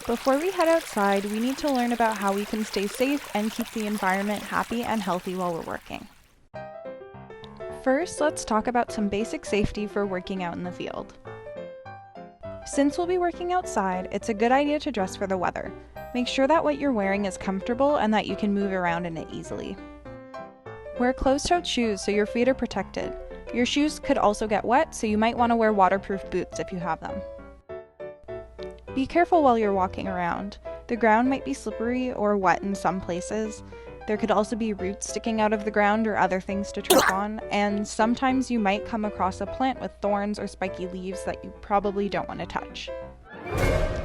Before we head outside, we need to learn about how we can stay safe and keep the environment happy and healthy while we're working. First, let's talk about some basic safety for working out in the field. Since we'll be working outside, it's a good idea to dress for the weather. Make sure that what you're wearing is comfortable and that you can move around in it easily. Wear closed-toed shoes so your feet are protected. Your shoes could also get wet, so you might want to wear waterproof boots if you have them. Be careful while you're walking around. The ground might be slippery or wet in some places. There could also be roots sticking out of the ground or other things to trip on, and sometimes you might come across a plant with thorns or spiky leaves that you probably don't want to touch.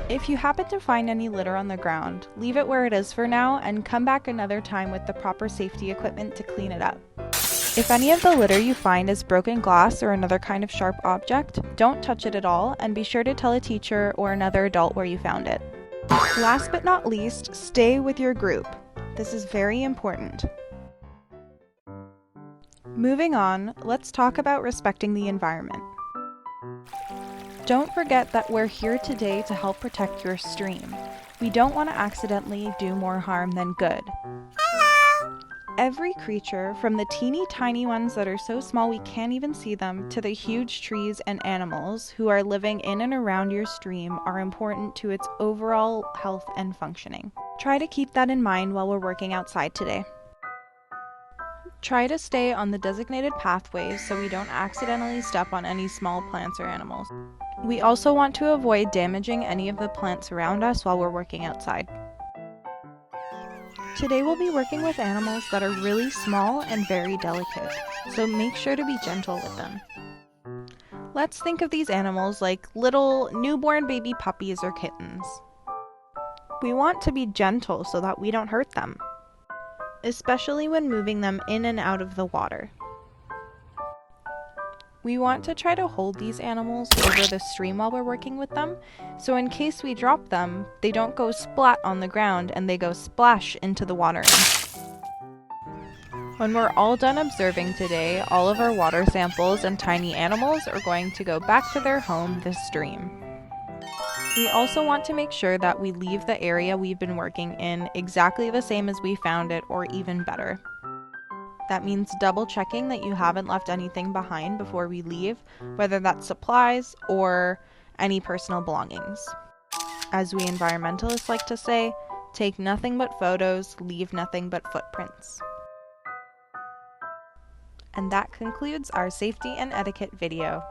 If you happen to find any litter on the ground, leave it where it is for now and come back another time with the proper safety equipment to clean it up. If any of the litter you find is broken glass or another kind of sharp object, don't touch it at all and be sure to tell a teacher or another adult where you found it. Last but not least, stay with your group. This is very important. Moving on, let's talk about respecting the environment. Don't forget that we're here today to help protect your stream. We don't want to accidentally do more harm than good. Every creature, from the teeny tiny ones that are so small we can't even see them, to the huge trees and animals who are living in and around your stream, are important to its overall health and functioning. Try to keep that in mind while we're working outside today. Try to stay on the designated pathways so we don't accidentally step on any small plants or animals. We also want to avoid damaging any of the plants around us while we're working outside. Today we'll be working with animals that are really small and very delicate, so make sure to be gentle with them. Let's think of these animals like little newborn baby puppies or kittens. We want to be gentle so that we don't hurt them, especially when moving them in and out of the water. We want to try to hold these animals over the stream while we're working with them, so in case we drop them, they don't go splat on the ground and they go splash into the water. When we're all done observing today, all of our water samples and tiny animals are going to go back to their home, the stream. We also want to make sure that we leave the area we've been working in exactly the same as we found it, or even better. That means double checking that you haven't left anything behind before we leave, whether that's supplies or any personal belongings. As we environmentalists like to say, take nothing but photos, leave nothing but footprints. And that concludes our safety and etiquette video.